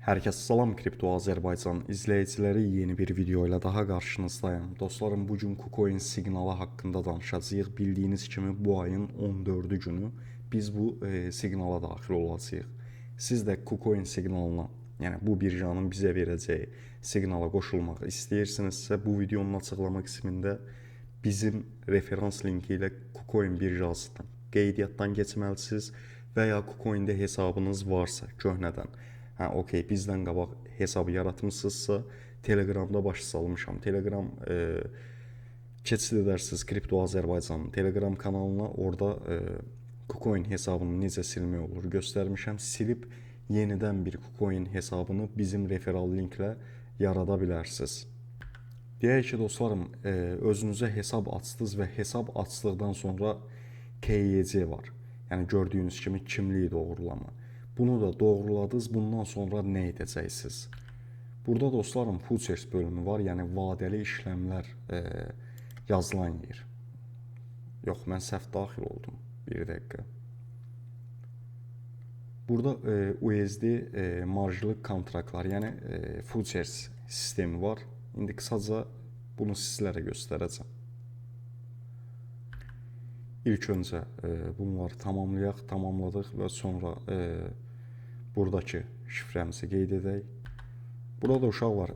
Herkese salam, Kripto Azərbaycan izləyiciləri, yeni bir video ilə daha qarşınızdayım. Dostlarım, bugün KuCoin siqnalı haqqında danışacağıq. Bildiyiniz kimi bu ayın 14-cü günü biz bu siqnala daxil olacağıq. Siz də KuCoin siqnalına, yəni bu birjanın bizə verəcəyi siqnala qoşulmaq istəyirsinizsə, bu videonun açıqlama qismində bizim referans linki ilə KuCoin birjasından qeydiyyatdan keçməlisiniz və ya KuCoin-də hesabınız varsa köhnədən. Okey, bizdən qabaq hesabı yaratmışsınızsa, Telegramda baş salmışam. Telegram keçid edərsiniz Kripto Azərbaycanın Telegram kanalına. Orada KuCoin hesabını necə silmək olur göstərmişəm. Silib yenidən bir KuCoin hesabını bizim referal linklə yarada bilərsiniz. Deyək ki, dostlarım, özünüzə hesab açdınız və hesab açdıqdan sonra KYC var. Yəni gördüyünüz kimi kimlik doğrulama. Bunu da doğruladınız. Bundan sonra nə edəcəksiniz? Burada dostlarım futures bölümü var. Yəni vadəli işləmlər yazılan yer. Yox, mən səhv daxil oldum. Bir dəqiqə. Burada USD marjlı kontraktlar, yəni futures sistemi var. İndi qısaca bunu sizlərə göstərəcəm. İlk öncə bunları tamamladıq və sonra buradakı şifrəmizi qeyd edək. Burada uşaqlar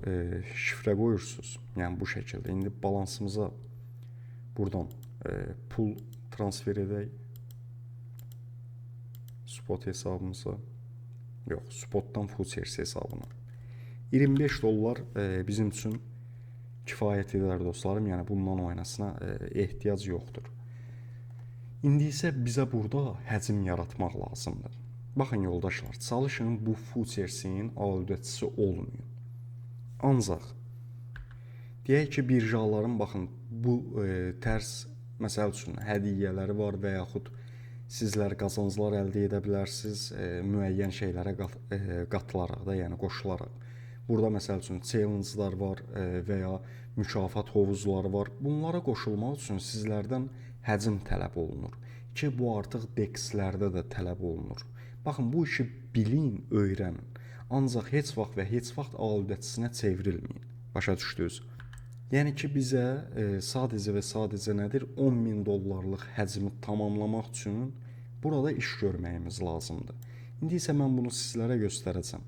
şifrə qoyursunuz. Yəni bu şəkildə. İndi balansımıza buradan pul transfer edək. Spot hesabımıza. Yox, spotdan futures hesabına. 25 dollar bizim üçün kifayət edər dostlarım. Yəni bundan oynasına ehtiyac yoxdur. İndi isə bizə burada həcm yaratmaq lazımdır. Baxın yoldaşlar, çalışın bu futuresin aludəçisi olmayın. Ancaq deyək ki, birjaların baxın bu tərs məsəl üçün hədiyyələri var və yaxud sizlər qazanclar əldə edə bilərsiniz müəyyən şeylərə qatılaraq da, yəni qoşularaq. Burada məsəl üçün challenge-lar var və ya mükafat hovuzları var. Bunlara qoşulmaq üçün sizlərdən həcm tələb olunur ki, bu artıq DEX-lərdə də tələb olunur. Baxın, bu işi bilin, öyrənin. Ancaq heç vaxt və heç vaxt aludəçisinə çevrilməyin. Başa düşdünüz? Yəni ki, bizə sadəcə və sadəcə nədir? 10.000 dollarlıq həcmi tamamlamaq üçün burada iş görməyimiz lazımdır. İndi isə mən bunu sizlərə göstərəcəm.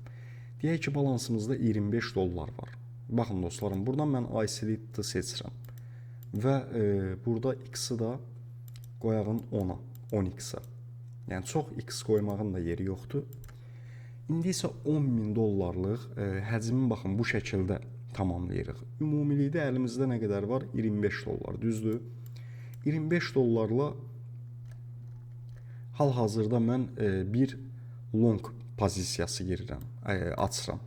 Deyək ki, balansımızda 25 dollar var. Baxın dostlarım, buradan mən ICLIT-i seçirəm. Və burada X-i da qoyağın 10-a, 10X-a. Yəni çox X qoymağın da yeri yoxdur. İndi isə 10.000 dollarlıq həcmi baxın bu şəkildə tamamlayırıq. Ümumilikdə əlimizdə nə qədər var? 25 dollar, düzdür? 25 dollarla hal-hazırda mən bir long pozisiyası girirəm, açıram.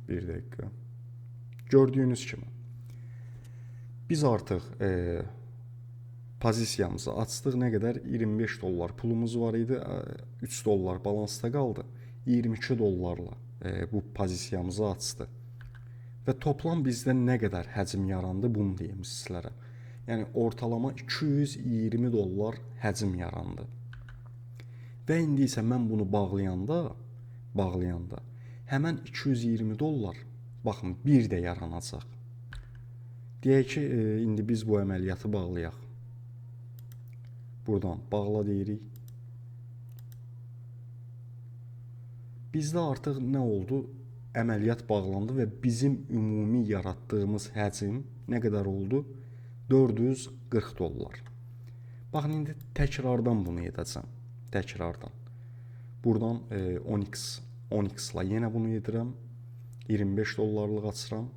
Bir dəqiqə. Gördüyünüz kimi biz artıq pozisiyamızı açdıq. Nə qədər? 25 dollar pulumuz var idi. 3 dollar balansda qaldı. 22 dollarla bu pozisiyamızı açdı. Və toplam bizdə nə qədər həcm yarandı, bunu deyim sizlərə. Yəni ortalama 220 dollar həcm yarandı. Və indi isə mən bunu bağlayanda həmən 220 dollar baxın bir də yaranacaq. Deyək ki, indi biz bu əməliyyatı bağlayaq. Buradan bağla deyirik. Bizdə artıq nə oldu? Əməliyyat bağlandı və bizim ümumi yaratdığımız həcm nə qədər oldu? 440 dollar. Baxın, indi təkrardan bunu edəcəm. Təkrardan. Buradan 10X-la yenə bunu edirəm. 25 dollarlıq açıram.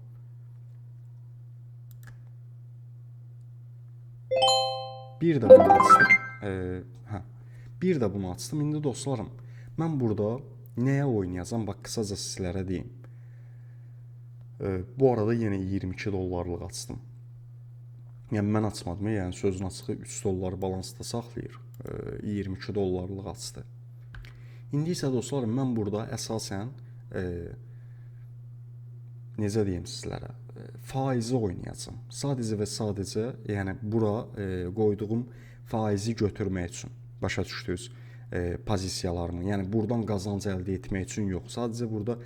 Bir də bunu açdım. Bir də bunu açdım. İndi dostlarım, mən burada nəyə oynayacağam? Bax, qısaca sizlərə deyim. Bu arada yenə 22 dollarlıq açdım. Yəni mən açmadım, yəni sözün açığı 3 dollar balansda saxlayır. 22 dollarlıq açdı. İndi isə dostlarım, mən burada əsasən necə deyim sizlərə, faizi oynayacağım. Sadəcə və sadəcə, yəni bura qoyduğum faizi götürmək üçün. Başa düşdünüz? Pozisiyalarımı. Yəni buradan qazanc əldə etmək üçün yox. Sadəcə burada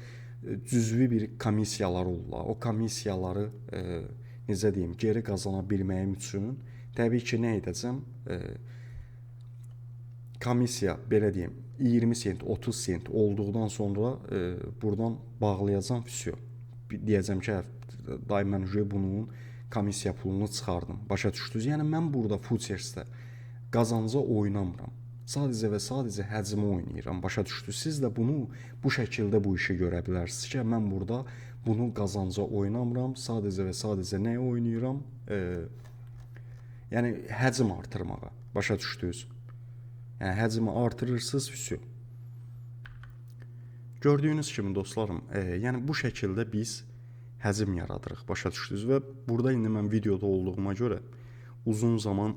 cüzvi bir komissiyalar olurlar. O komissiyaları necə deyim, geri qazana bilməyim üçün təbii ki, nə edəcəm? Komissiya belə deyim 20 sent, 30 sent olduqdan sonra buradan bağlayacağam füsyo. Deyəcəm ki, dayı mən bunun komissiya pulunu çıxardım. Başa düşdünüz? Yəni mən burada futuresdə qazanca oynamıram. Sadəcə və sadəcə həcmi oynayıram. Başa düşdünüz? Siz də bunu bu şəkildə bu işi görə bilərsiniz ki, mən burada bunu qazanca oynamıram. Sadəcə və sadəcə nəyə oynayıram? Yəni həcm artırmağa. Başa düşdünüz? Yəni həcmi artırırsınız, füsyo. Gördüyünüz kimi dostlarım, yəni bu şəkildə biz həcm yaradırıq. Başa düşdünüz? Və burada indi mən videoda olduğuma görə uzun zaman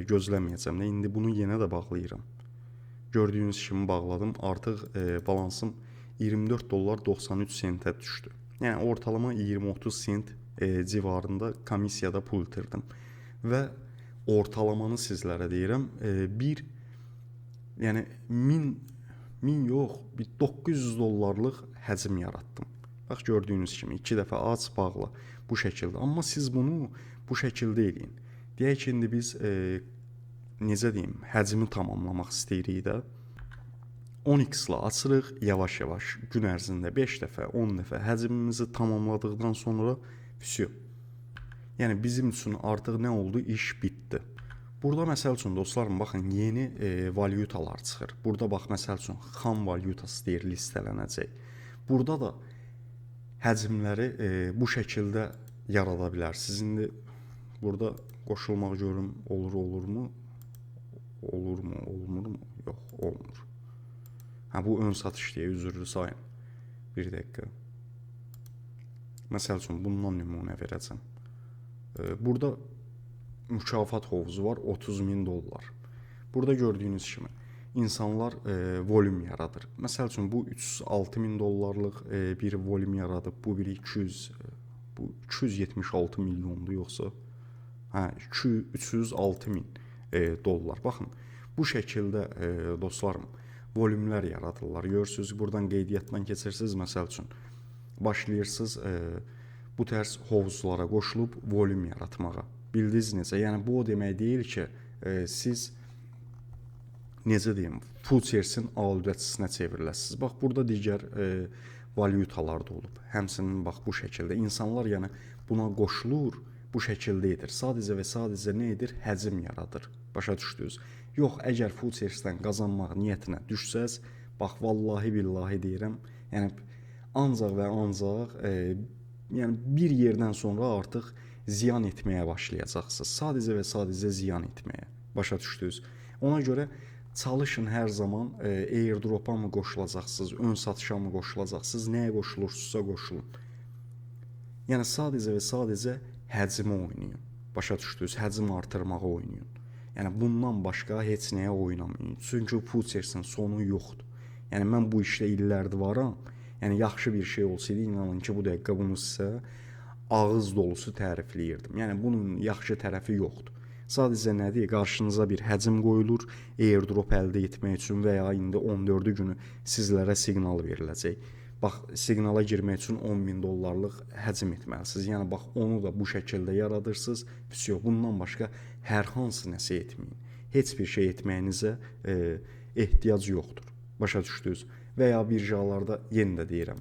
gözləməyəcəm. İndi bunu yenə də bağlayıram. Gördüyünüz kimi bağladım. Artıq balansım 24 dollar 93 sentə düşdü. Yəni ortalama 20-30 sent civarında komissiyada pul itirdim. Və ortalamanı sizlərə deyirəm. Yəni 1000 yox, bir 900 dollarlıq həcm yaratdım. Bax gördüyünüz kimi 2 dəfə aç, bağla bu şəkildə. Amma siz bunu bu şəkildə eləyin. Deyək ki, indi biz necə deyim, həcmi tamamlamaq istəyirik də. 10x-la açırıq, yavaş-yavaş gün ərzində 5 dəfə, 10 dəfə həcmimizi tamamladıqdan sonra füsyo. Yəni bizim üçün artıq nə oldu? İş bitdi. Burada məsəl üçün dostlarım, baxın, yeni valyutalar çıxır. Burada bax, məsəl üçün xam valyutası deyir, listələnəcək. Burada da həcmləri bu şəkildə yarada bilərsiniz. İndi burada qoşulmaq görüm olurmu? Olmurmu? Yox, olmur. Bu ön satış deyə üzrlü sayın. Bir dəqiqə. Məsəl üçün bundan nümunə verəcəm. Burada mükafat hovuzu var, 30.000 dollar. Burada gördüyünüz kimi insanlar volüm yaradır. Məsəl üçün bu 306.000 dollarlıq bir volüm yaradıb. Bu biri 276 milyondur yoxsa? 306.000 dollar. Baxın, bu şəkildə dostlarım volümlər yaradırlar. Görürsünüz, buradan qeydiyyatdan keçirsiniz, məsəl üçün başlayırsınız bu tərz hovuzlara qoşulub volüm yaratmağa. Bildiniz necə? Yəni bu o demək deyil ki, siz necə deyim, futuresin alüdəçisinə çevriləsiniz. Bax, burada digər valyutalar da olub. Həmçinin bax bu şəkildə insanlar yəni buna qoşulur, bu şəkildə edir. Sadəcə və sadəcə nə edir? Həcm yaradır. Başa düşdünüz? Yox, əgər futuresdən qazanmaq niyyətinə düşsəz, bax vallahi billahi deyirəm, yəni ancaq və ancaq yəni bir yerdən sonra artıq ziyan etməyə başlayacaqsınız. Sadəcə və sadəcə ziyan etməyə. Başa düşdünüz? Ona görə çalışın hər zaman airdropa mı qoşulacaqsınız, ön satışa mı qoşulacaqsınız, nəyə qoşulursunuzsa qoşulun. Yəni sadəcə və sadəcə həcmi oynayın. Başa düşdünüz? Həcm artırmağa oynayın. Yəni bundan başqa heç nəyə oynamayın. Çünki futuresin sonu yoxdur. Yəni mən bu işdə illərdir varam. Yəni yaxşı bir şey olsaydı, inanın ki, bu dəqiqə bunu sizə ağız dolusu tərifləyirdim. Yəni bunun yaxşı tərəfi yoxdur. Sadəcə nədir? Qarşınıza bir həcm qoyulur, airdrop əldə etmək üçün və ya indi 14-cü günü sizlərə siqnal veriləcək. Bax, siqnala girmək üçün 10.000 dollarlıq həcm etməlisiniz. Yəni bax, onu da bu şəkildə yaradırsınız. Füsyo, bundan başqa hər hansı nəsə etməyin. Heç bir şey etməyinizə ehtiyac yoxdur. Başa düşdünüz? Və ya birjalarda yenə də deyirəm,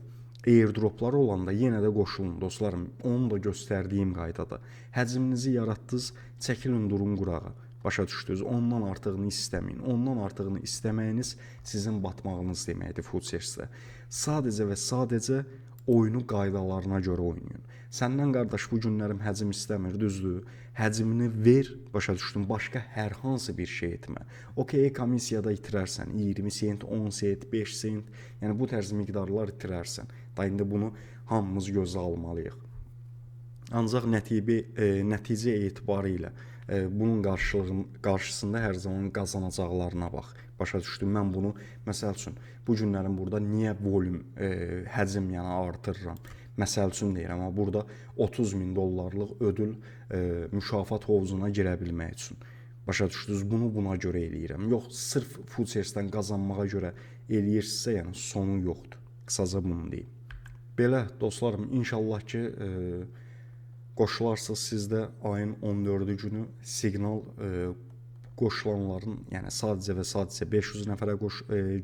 airdropları olanda yenə də qoşulun dostlarım. Onu da göstərdiyim qaydada. Həcminizi yaratdınız, çəkilin durun qurağa. Başa düşdünüz? Ondan artığını istəməyin. Ondan artığını istəməyiniz sizin batmağınız deməkdir futuresdə. Sadəcə və sadəcə oyunu qaydalarına görə oynayın. Səndən qardaş bu günlərim həcm istəmir, düzdür? Həcmini ver, başa düşdün, başqa hər hansı bir şey etmə. Okey, komissiyada itirərsən, 20 sent, 10 sent, 5 sent, yəni bu tərz miqdarlar itirərsən. Da indi bunu hamımız gözə almalıyıq. Ancaq nəticə etibarı ilə bunun qarşısında hər zaman qazanacaqlarına bax. Başa düşdüm, mən bunu, məsəl üçün, bu günlərin burada niyə volüm, həcm yəni artırıram? Məsəl üçün deyirəm, amma burada 30.000 dollarlıq ödül mükafat hovuzuna girə bilmək üçün. Başa düşdünüz? Bunu buna görə eləyirəm. Yox, sırf Futures'dən qazanmağa görə eləyirsinizsə, yəni sonu yoxdur. Qısaca bunu deyim. Belə dostlarım, inşallah ki qoşularsınız siz də ayın 14-cü günü siqnal qoşulanların, yəni sadəcə və sadəcə 500 nəfərə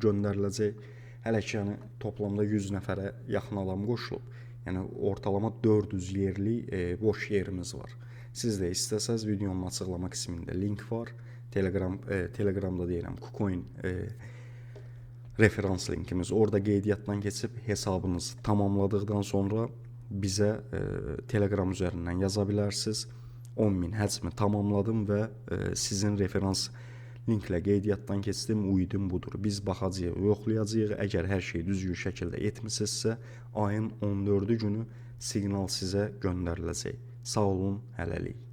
göndəriləcək. Hələ ki, yəni toplamda 100 nəfərə yaxın adam qoşulub. Yəni ortalama 400 yerlik boş yerimiz var. Siz də istəsəz videonun açıqlama qismində link var. Telegramda deyirəm, KuCoin referans linkimiz. Orada qeydiyyatdan keçib hesabınızı tamamladıqdan sonra bizə Telegram üzərindən yaza bilərsiniz. 10.000 həcmi tamamladım və sizin referans linklə qeydiyyatdan keçdim, uydum budur. Biz baxacağıq, yoxlayacağıq. Əgər hər şey düzgün şəkildə etmisinizsə, ayın 14-cü günü siqnal sizə göndəriləcək. Sağ olun, hələlik.